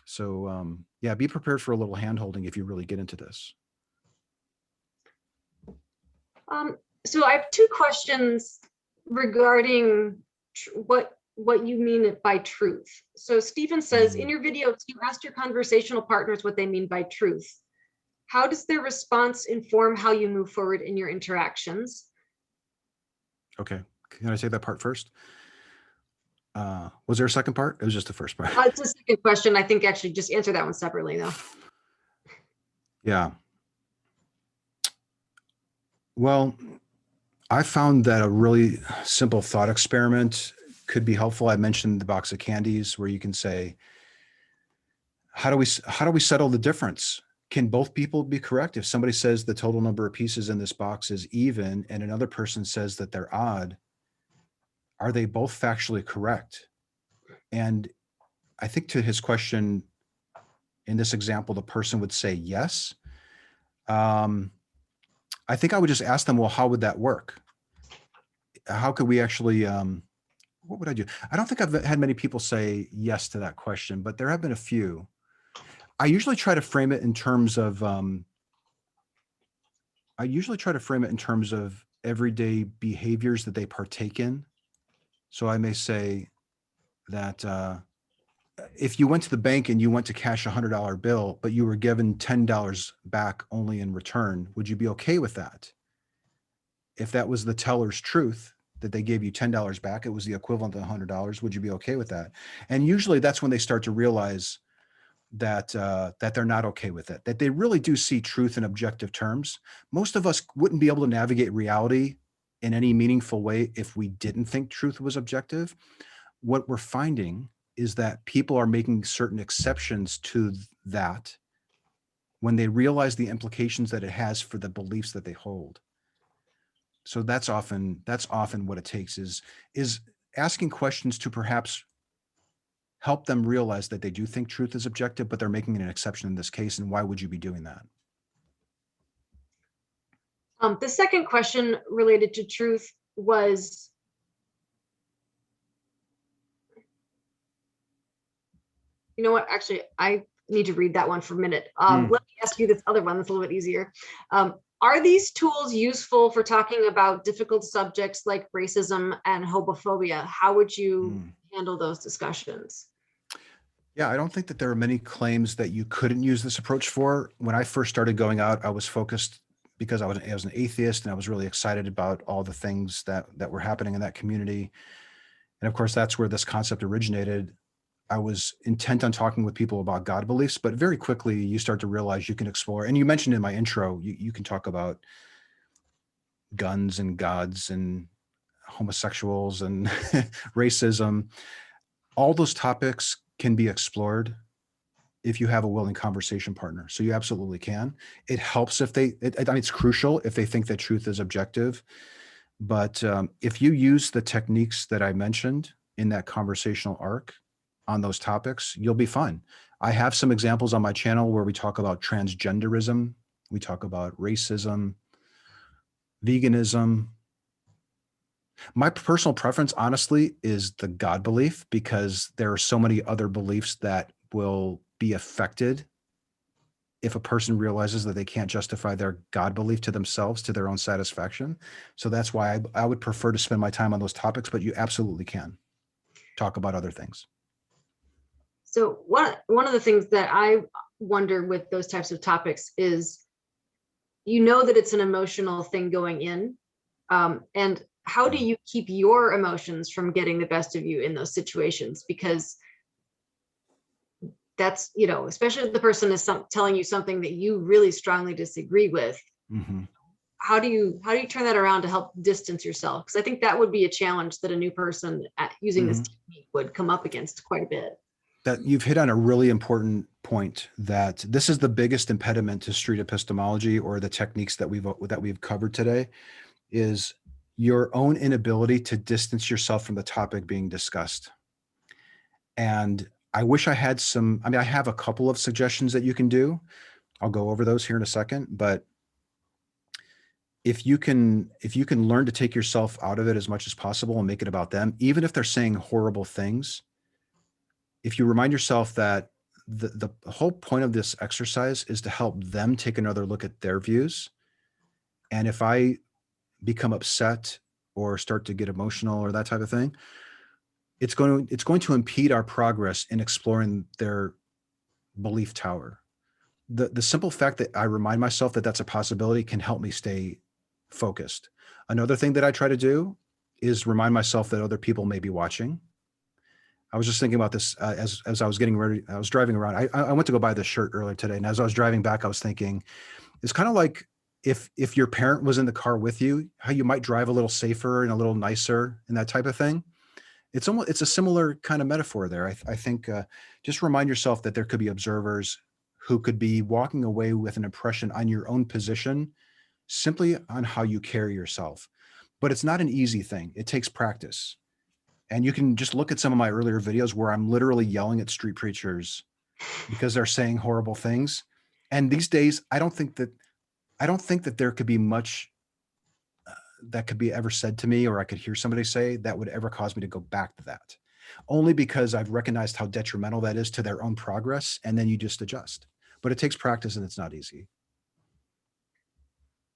So yeah, be prepared for a little handholding if you really get into this. So I have 2 questions regarding what you mean by truth. So Stephen says, in your videos, you asked your conversational partners what they mean by truth. How does their response inform how you move forward in your interactions? Okay, can I say that part first? Was there a second part? It was just the first part. It's a second question. I think actually just answer that one separately though. Yeah. Well, I found that a really simple thought experiment could be helpful. I mentioned the box of candies, where you can say, how do we settle the difference? Can both people be correct? If somebody says the total number of pieces in this box is even and another person says that they're odd, are they both factually correct? And I think to his question, in this example, the person would say yes. I think I would just ask them, well, how would that work? How could we actually, what would I do? I don't think I've had many people say yes to that question, but there have been a few. I usually try to frame it in terms of, everyday behaviors that they partake in. So I may say that if you went to the bank and you went to cash a $100 bill, but you were given $10 back only in return, would you be okay with that? If that was the teller's truth, that they gave you $10 back, it was the equivalent of $100, would you be okay with that? And usually that's when they start to realize that that they're not okay with it, that they really do see truth in objective terms. Most of us wouldn't be able to navigate reality in any meaningful way if we didn't think truth was objective. What we're finding is that people are making certain exceptions to that when they realize the implications that it has for the beliefs that they hold. So that's often what it takes, is asking questions to perhaps help them realize that they do think truth is objective, but they're making an exception in this case. And why would you be doing that? The second question related to truth was, you know what, actually, I need to read that one for a minute. Let me ask you this other one that's a little bit easier. Are these tools useful for talking about difficult subjects like racism and homophobia? How would you handle those discussions? Yeah, I don't think that there are many claims that you couldn't use this approach for. When I first started going out, I was focused because I was an atheist and I was really excited about all the things that were happening in that community. And of course, that's where this concept originated. I was intent on talking with people about God beliefs, but very quickly you start to realize you can explore, and you mentioned in my intro, you can talk about guns and gods and homosexuals and racism. All those topics can be explored if you have a willing conversation partner. So you absolutely can. It helps if I mean, it's crucial if they think that truth is objective. But if you use the techniques that I mentioned in that conversational arc on those topics, you'll be fine. I have some examples on my channel where we talk about transgenderism, we talk about racism, veganism. My personal preference, honestly, is the God belief, because there are so many other beliefs that will be affected if a person realizes that they can't justify their God belief to themselves, to their own satisfaction. So that's why I would prefer to spend my time on those topics, but you absolutely can talk about other things. So one of the things that I wonder with those types of topics is, you know that it's an emotional thing going in, and how do you keep your emotions from getting the best of you in those situations? Because that's, you know, especially if the person is telling you something that you really strongly disagree with. Mm-hmm. How do you turn that around to help distance yourself? Because I think that would be a challenge that a new person using this technique would come up against quite a bit. That you've hit on a really important point, that this is the biggest impediment to street epistemology, or the techniques that we've covered today, is your own inability to distance yourself from the topic being discussed. And I wish I had some, I have a couple of suggestions that you can do. I'll go over those here in a second, but if you can learn to take yourself out of it as much as possible and make it about them, even if they're saying horrible things, if you remind yourself that the whole point of this exercise is to help them take another look at their views. And if I become upset or start to get emotional or that type of thing, it's going to impede our progress in exploring their belief tower. The simple fact that I remind myself that that's a possibility can help me stay focused. Another thing that I try to do is remind myself that other people may be watching. I was just thinking about this as I was getting ready. I was driving around. I went to go buy this shirt earlier today, and as I was driving back, I was thinking, it's kind of like if your parent was in the car with you, how you might drive a little safer and a little nicer and that type of thing. It's a similar kind of metaphor there. I think just remind yourself that there could be observers who could be walking away with an impression on your own position simply on how you carry yourself. But it's not an easy thing. It takes practice. And you can just look at some of my earlier videos where I'm literally yelling at street preachers because they're saying horrible things. And these days, I don't think that there could be much that could be ever said to me, or I could hear somebody say, that would ever cause me to go back to that. Only because I've recognized how detrimental that is to their own progress, and then you just adjust. But it takes practice, and it's not easy.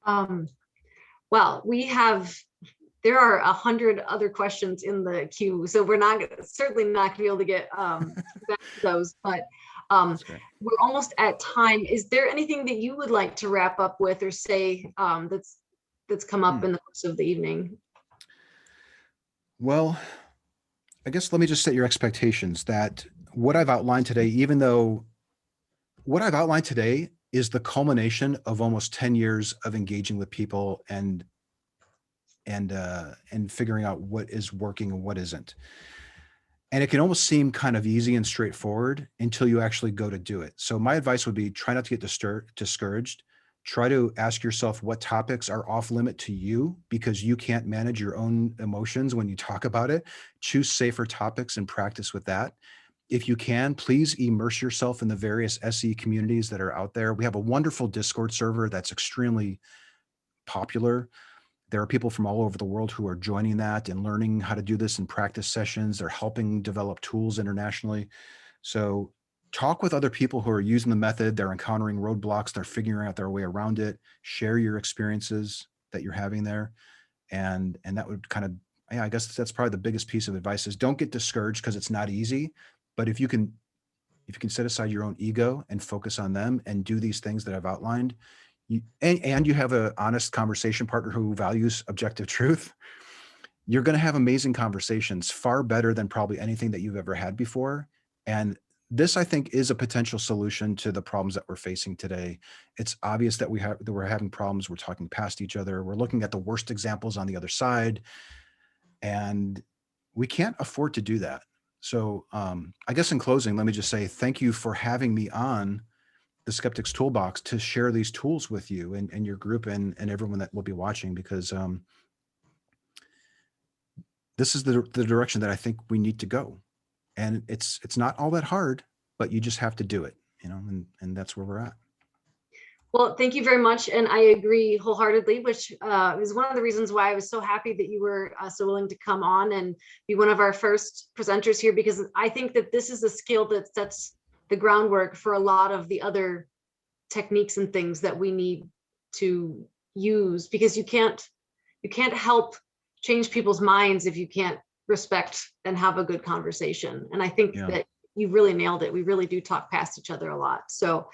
Well, there are 100 other questions in the queue, so we're certainly not going to be able to get back to those, but we're almost at time. Is there anything that you would like to wrap up with or say that's come up in the course of the evening? Well, I guess let me just set your expectations that what I've outlined today, even though what I've outlined today is the culmination of almost 10 years of engaging with people and figuring out what is working and what isn't. And it can almost seem kind of easy and straightforward until you actually go to do it. So my advice would be, try not to get discouraged. Try to ask yourself what topics are off limit to you because you can't manage your own emotions when you talk about it. Choose safer topics and practice with that. If you can, please immerse yourself in the various SE communities that are out there. We have a wonderful Discord server that's extremely popular. There are people from all over the world who are joining that and learning how to do this in practice sessions. They're helping develop tools internationally. So talk with other people who are using the method. They're encountering roadblocks. They're figuring out their way around it. Share your experiences that you're having there. And that would kind of, I guess that's probably the biggest piece of advice is don't get discouraged because it's not easy. But if you can set aside your own ego and focus on them and do these things that I've outlined, and you have an honest conversation partner who values objective truth, you're going to have amazing conversations, far better than probably anything that you've ever had before. And this, I think, is a potential solution to the problems that we're facing today. It's obvious that we're having problems. We're talking past each other. We're looking at the worst examples on the other side, and we can't afford to do that. So I guess in closing, let me just say thank you for having me on the Skeptic's Toolbox to share these tools with you and your group and everyone that will be watching, because this is the direction that I think we need to go. And it's not all that hard, but you just have to do it, and that's where we're at. Well, thank you very much. And I agree wholeheartedly, which is one of the reasons why I was so happy that you were so willing to come on and be one of our first presenters here, because I think that this is a skill that sets the groundwork for a lot of the other techniques and things that we need to use, because you can't help change people's minds if you can't respect and have a good conversation. And I think that you really nailed it. We really do talk past each other a lot. So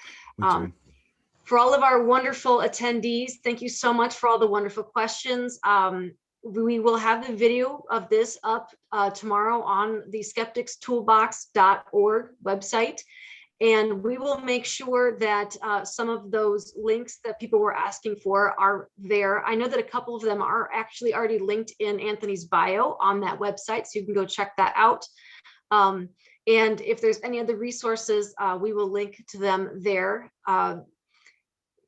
for all of our wonderful attendees, thank you so much for all the wonderful questions. We will have the video of this up tomorrow on the skepticstoolbox.org website. And we will make sure that some of those links that people were asking for are there. I know that a couple of them are actually already linked in Anthony's bio on that website, so you can go check that out. And if there's any other resources, we will link to them there.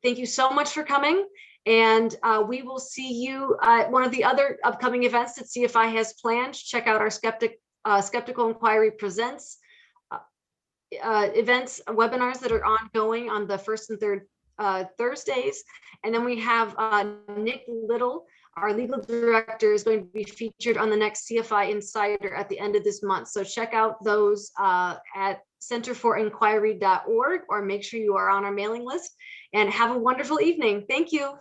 Thank you so much for coming. And we will see you at one of the other upcoming events that CFI has planned. Check out our Skeptical Inquiry Presents events, webinars that are ongoing on the first and third Thursdays. And then we have Nick Little, our legal director, is going to be featured on the next CFI Insider at the end of this month. So check out those at centerforinquiry.org, or make sure you are on our mailing list, and have a wonderful evening. Thank you.